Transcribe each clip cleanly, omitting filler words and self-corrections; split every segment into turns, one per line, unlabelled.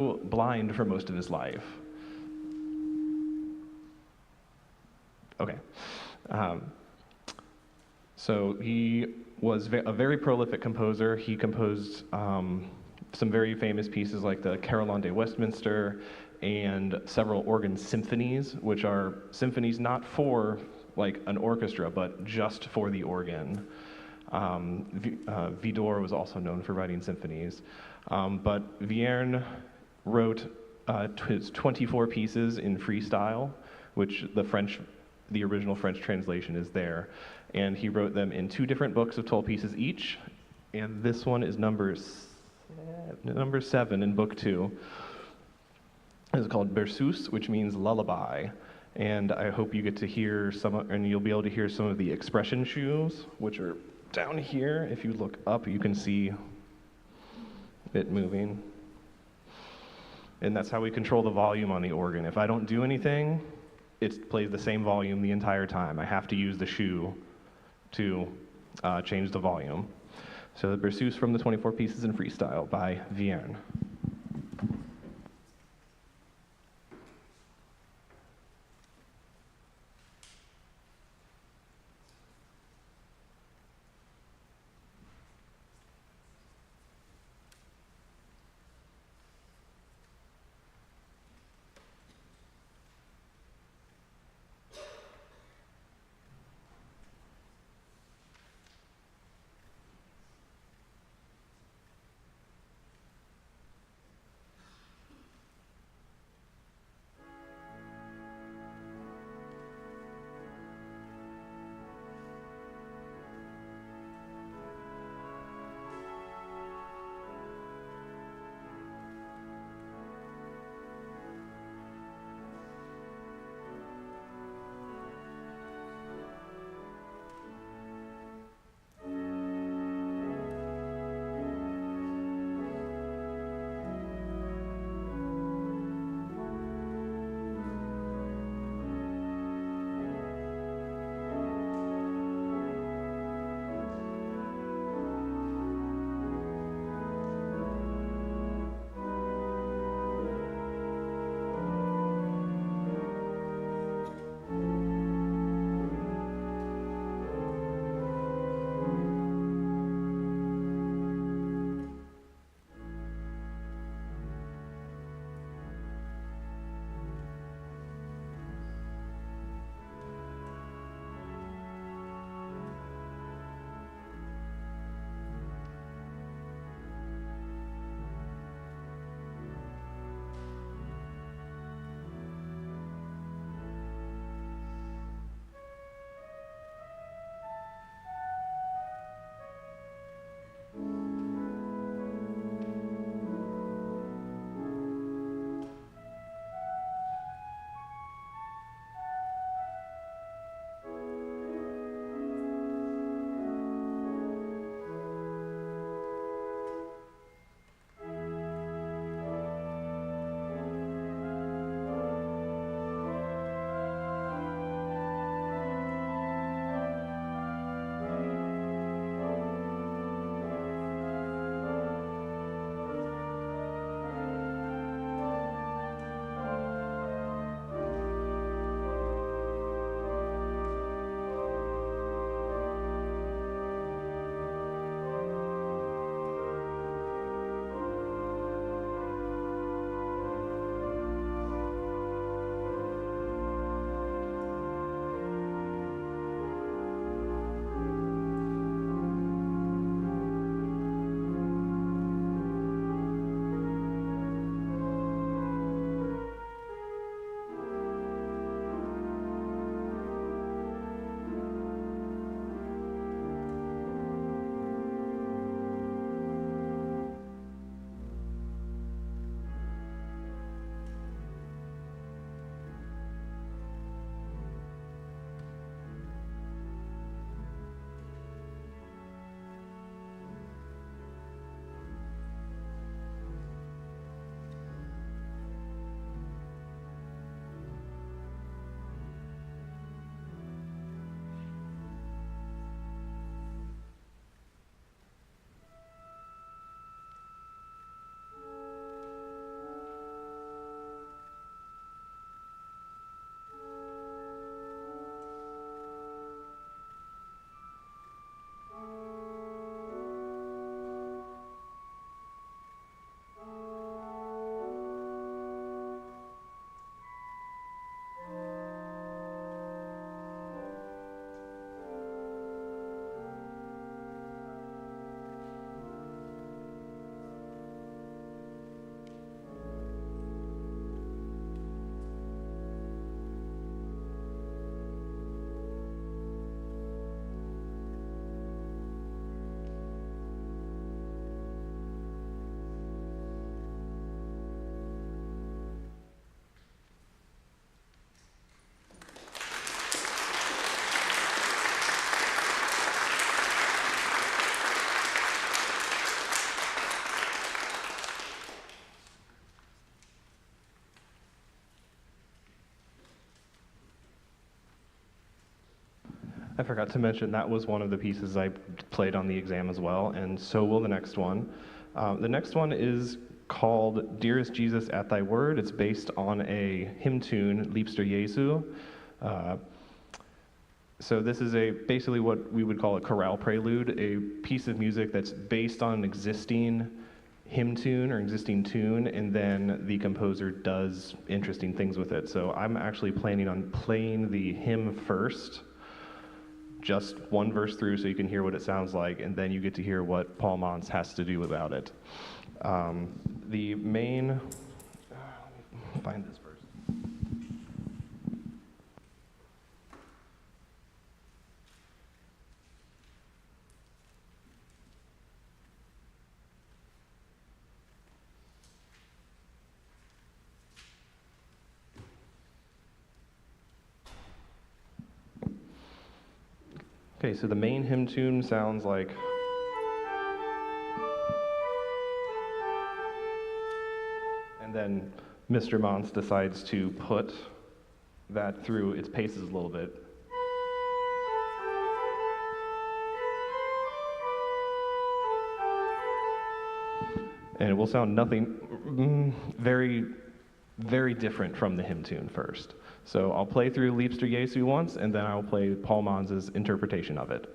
blind for most of his life. Okay. Um, so he was a very prolific composer. He composed some very famous pieces like the Carillon de Westminster and several organ symphonies, which are symphonies not for like an orchestra, but just for the organ. Widor was also known for writing symphonies. But Vierne wrote his 24 pieces in freestyle, which the original French translation is there. And he wrote them in 2 different books of 12 pieces each. And this one is number 7 in book 2. It's called Berceuse, which means lullaby. And I hope you get to hear and you'll be able to hear some of the expression shoes, which are down here. If you look up, you can see it moving. And that's how we control the volume on the organ. If I don't do anything, it plays the same volume the entire time. I have to use the shoe to change the volume. So the Berceuse from the 24 Pieces in Freestyle by Vierne. I forgot to mention that was one of the pieces I played on the exam as well, and so will the next one. The next one is called Dearest Jesus at Thy Word. It's based on a hymn tune, Liebster Jesu. So this is basically what we would call a chorale prelude, a piece of music that's based on an existing hymn tune or existing tune, and then the composer does interesting things with it. So I'm actually planning on playing the hymn first, just one verse through so you can hear what it sounds like, and then you get to hear what Paul Mons has to do about it. The main, let me find this verse. Okay, so the main hymn tune sounds like, and then Mr. Mons decides to put that through its paces a little bit. And it will sound nothing very, very different from the hymn tune first. So I'll play through Liebster Jesu once, and then I'll play Paul Mons' interpretation of it.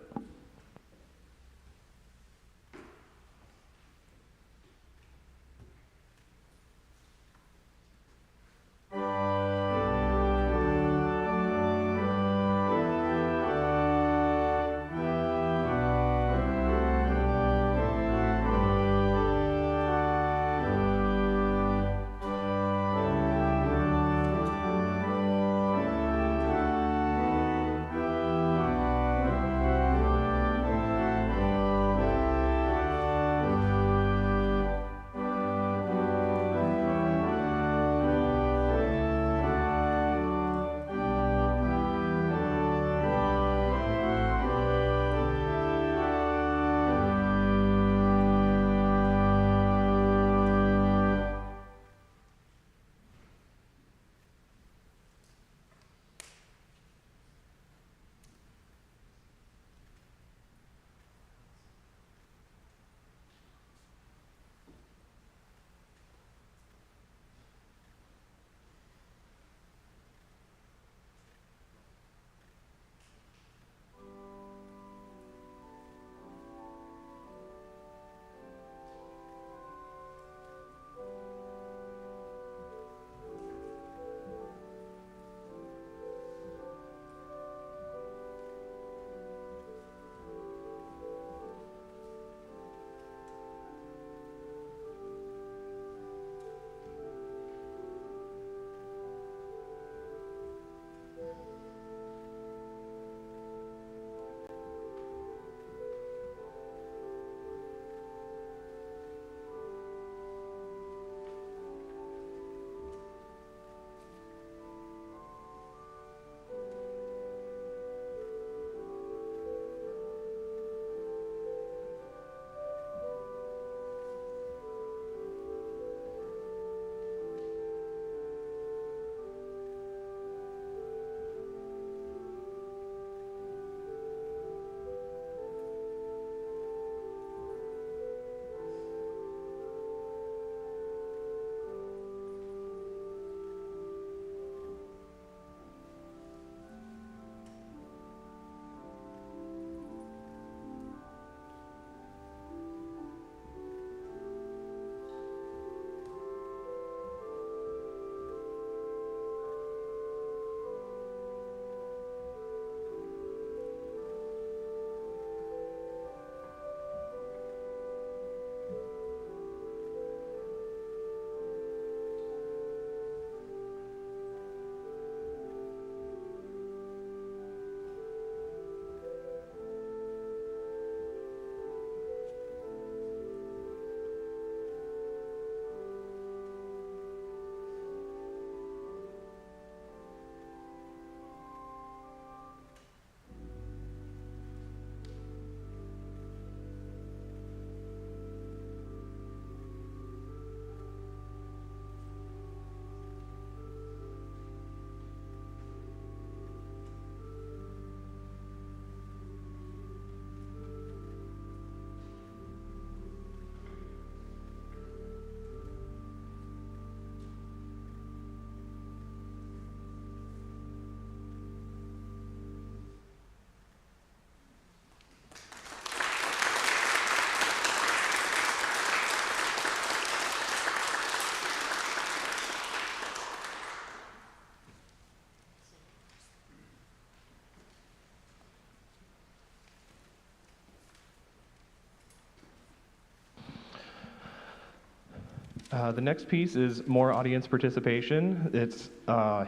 The next piece is more audience participation. It's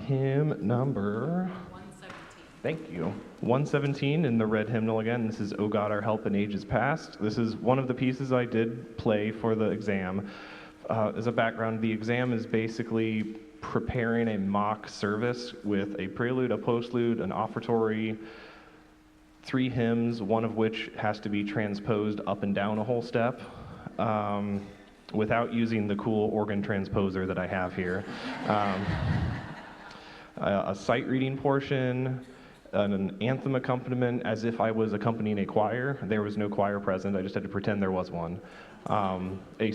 hymn number
117.
Thank you. 117 in the red hymnal again. This is O God, Our Help in Ages Past. This is one of the pieces I did play for the exam. As a background, the exam is basically preparing a mock service with a prelude, a postlude, an offertory, 3 hymns, one of which has to be transposed up and down a whole step, without using the cool organ transposer that I have here. A sight reading portion, an anthem accompaniment as if I was accompanying a choir. There was no choir present, I just had to pretend there was one. A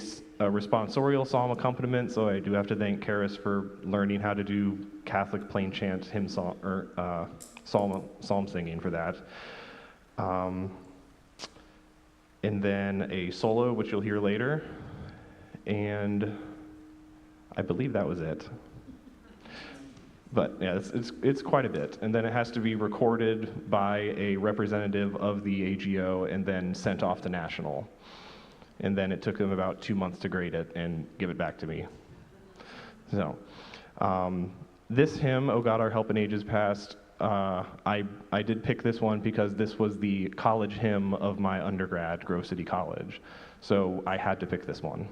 responsorial psalm accompaniment, so I do have to thank Karis for learning how to do Catholic plain chant hymn song, or psalm singing for that. And then a solo, which you'll hear later, and I believe that was it. But yeah, it's quite a bit. And then it has to be recorded by a representative of the AGO and then sent off to National. And then it took them about 2 months to grade it and give it back to me. So, this hymn, O God, Our Help in Ages Past, I did pick this one because this was the college hymn of my undergrad, Grove City College. So I had to pick this one.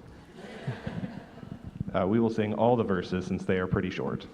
We will sing all the verses since they are pretty short.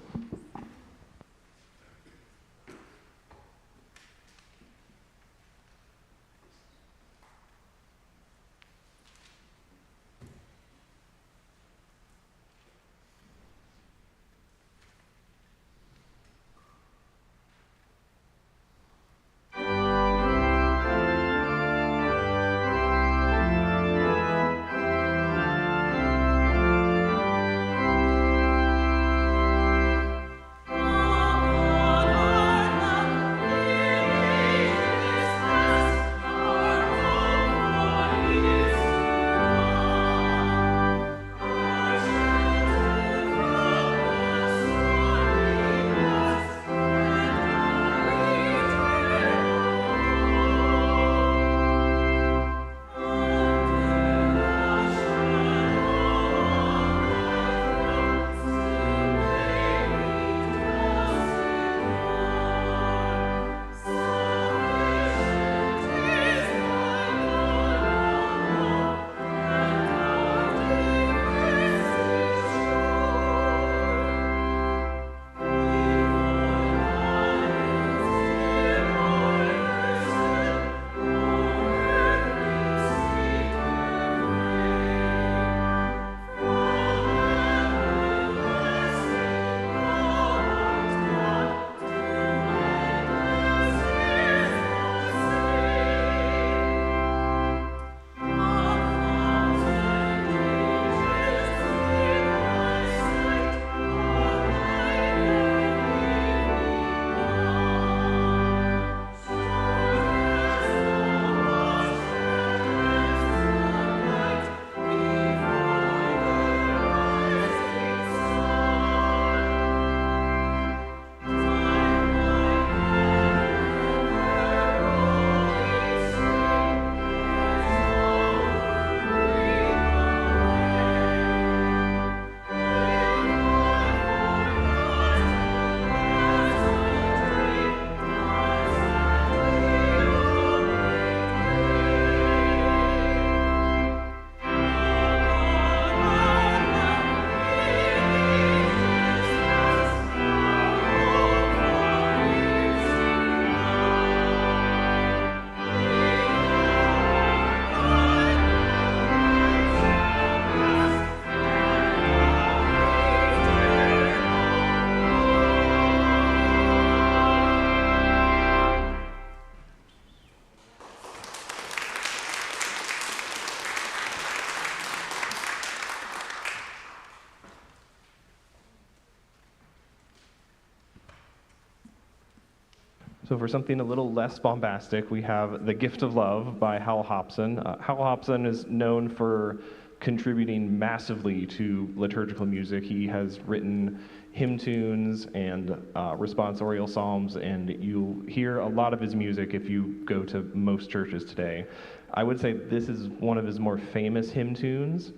So for something a little less bombastic, we have The Gift of Love by Hal Hobson. Hal Hobson is known for contributing massively to liturgical music. He has written hymn tunes and responsorial psalms, and you'll hear a lot of his music if you go to most churches today. I would say this is one of his more famous hymn tunes.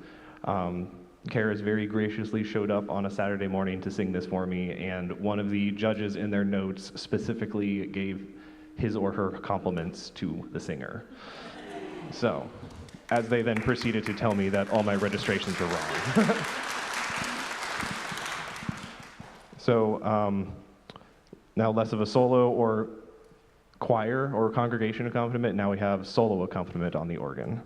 Kara's very graciously showed up on a Saturday morning to sing this for me, and one of the judges in their notes specifically gave his or her compliments to the singer. So, as they then proceeded to tell me that all my registrations were wrong. So, now less of a solo or choir or congregation accompaniment, now we have solo accompaniment on the organ.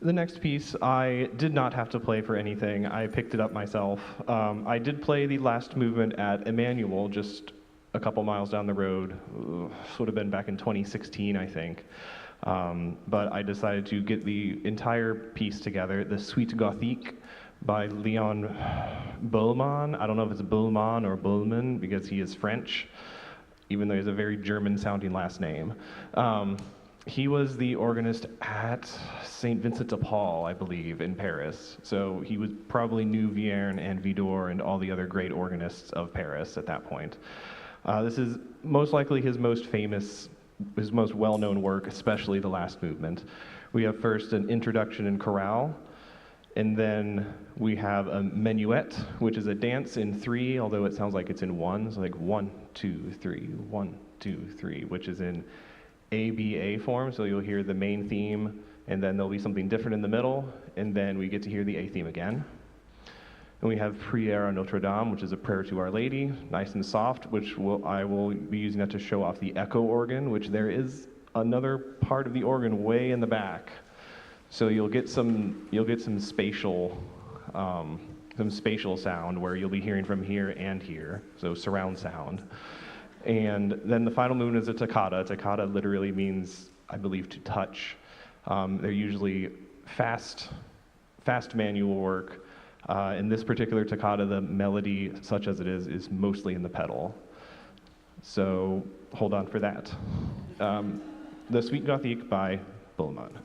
The next piece, I did not have to play for anything. I picked it up myself. I did play the last movement at Emmanuel, just a couple miles down the road. This would have been back in 2016, I think. But I decided to get the entire piece together, the Suite Gothique by Leon Bullman. I don't know if it's Bullman or Bullman because he is French, even though he has a very German-sounding last name. He was the organist at St. Vincent de Paul, I believe, in Paris. So he was probably knew Vierne and Widor and all the other great organists of Paris at that point. This is most likely his most famous, his most well-known work, especially the last movement, We have first an introduction and chorale, and then we have a minuet, which is a dance in three, although it sounds like it's in one, so like 1, 2, 3, 1, 2, 3, which is in ABA form, so you'll hear the main theme, and then there'll be something different in the middle, and then we get to hear the A theme again. And we have Prière à Notre Dame, which is a prayer to Our Lady, nice and soft, which I will be using that to show off the echo organ, which there is another part of the organ way in the back. So you'll get some spatial sound where you'll be hearing from here and here, so surround sound. And then the final movement is a toccata. Toccata literally means, I believe, to touch. They're usually fast manual work. In this particular toccata, the melody, such as it is mostly in the pedal. So hold on for that. The Suite Gothique by Bullman.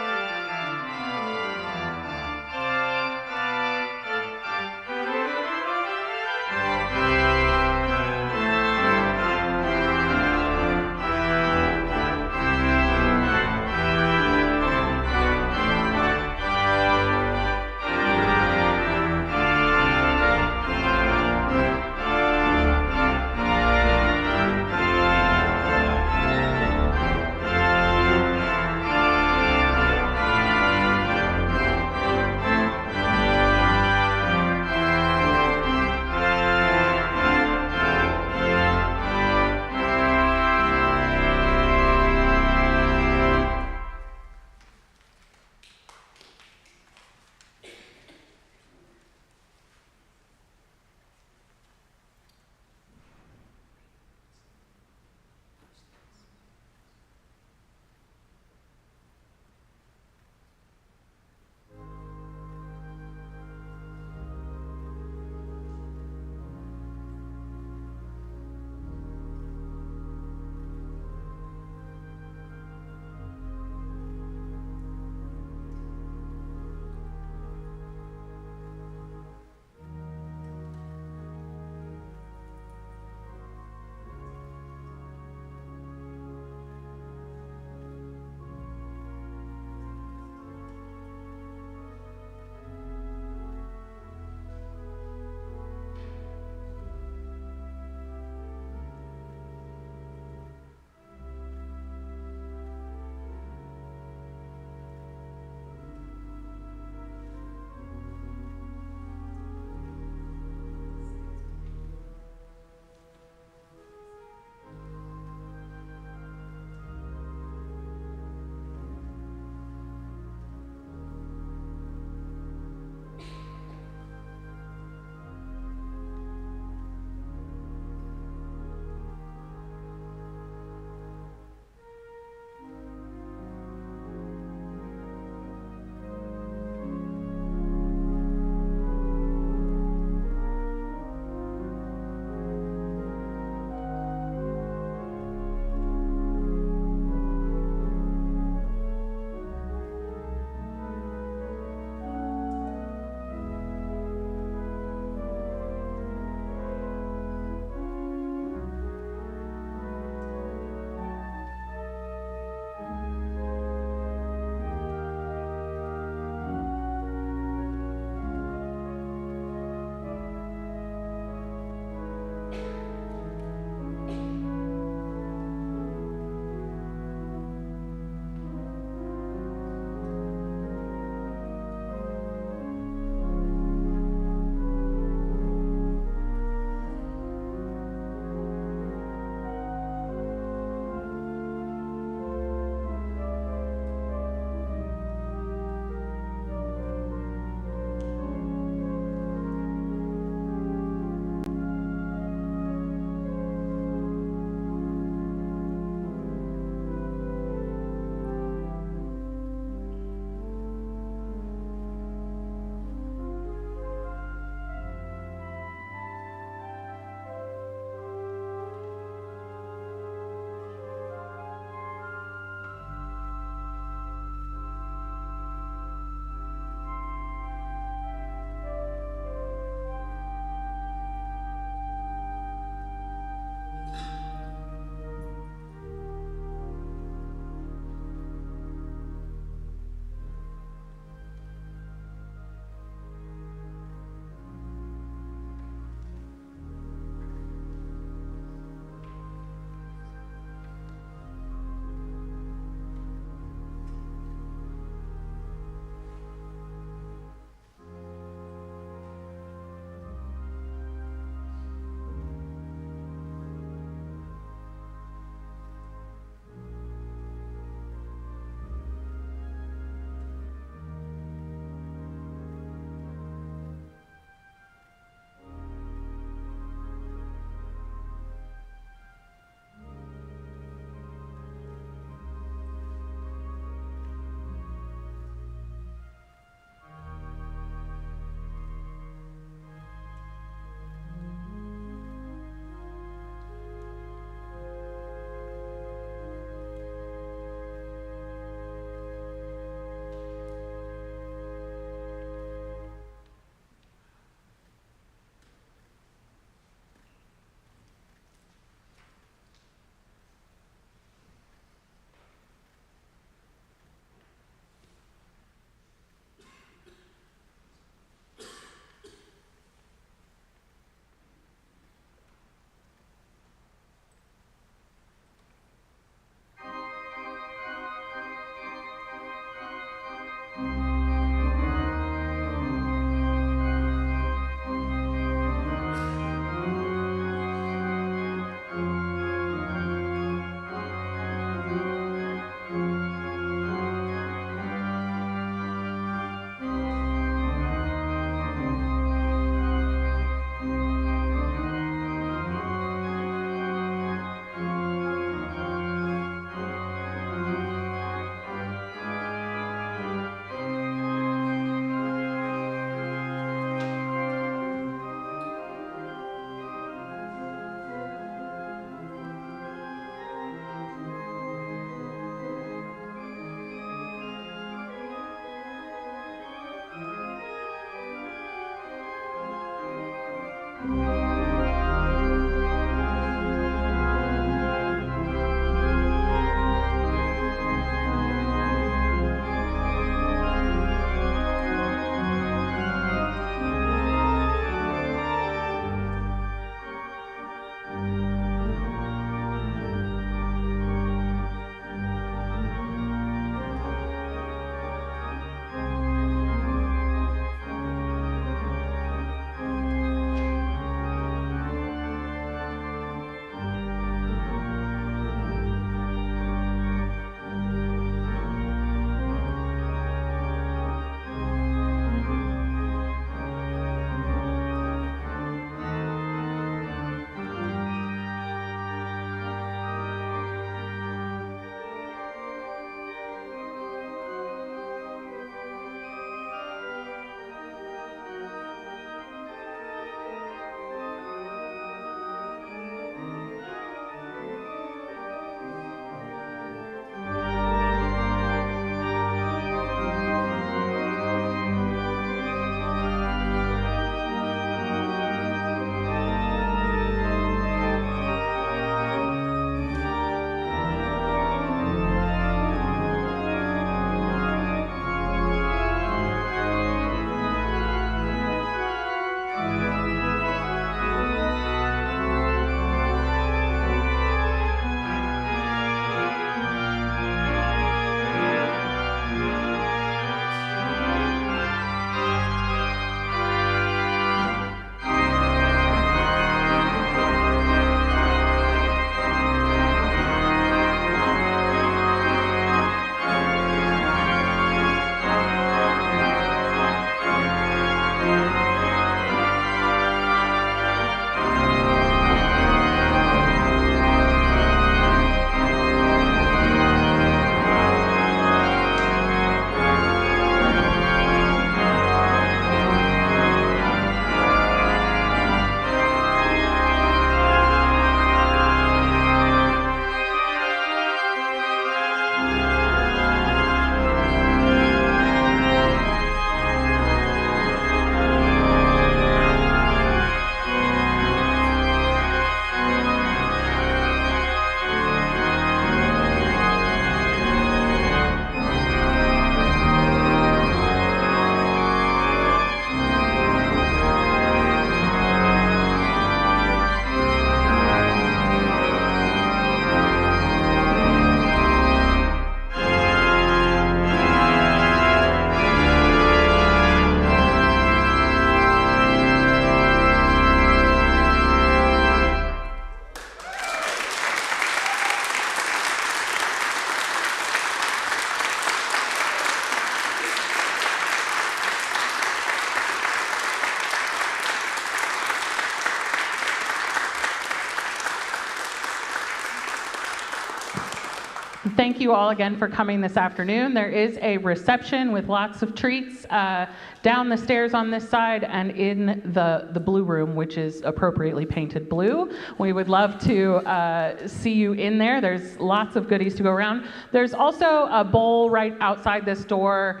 Thank you all again for coming this afternoon. There is a reception with lots of treats down the stairs on this side and in the blue room, which is appropriately painted blue. We would love to see you in there. There's lots of goodies to go around. There's also a bowl right outside this door.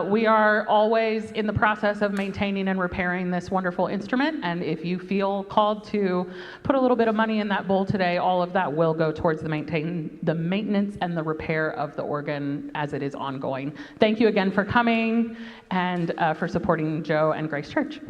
We are always in the process of maintaining and repairing this wonderful instrument, and if you feel called to put a little bit of money in that bowl today, all of that will go towards the maintenance and the repair of the organ as it is ongoing. Thank you again for coming and for supporting Joe and Grace Church.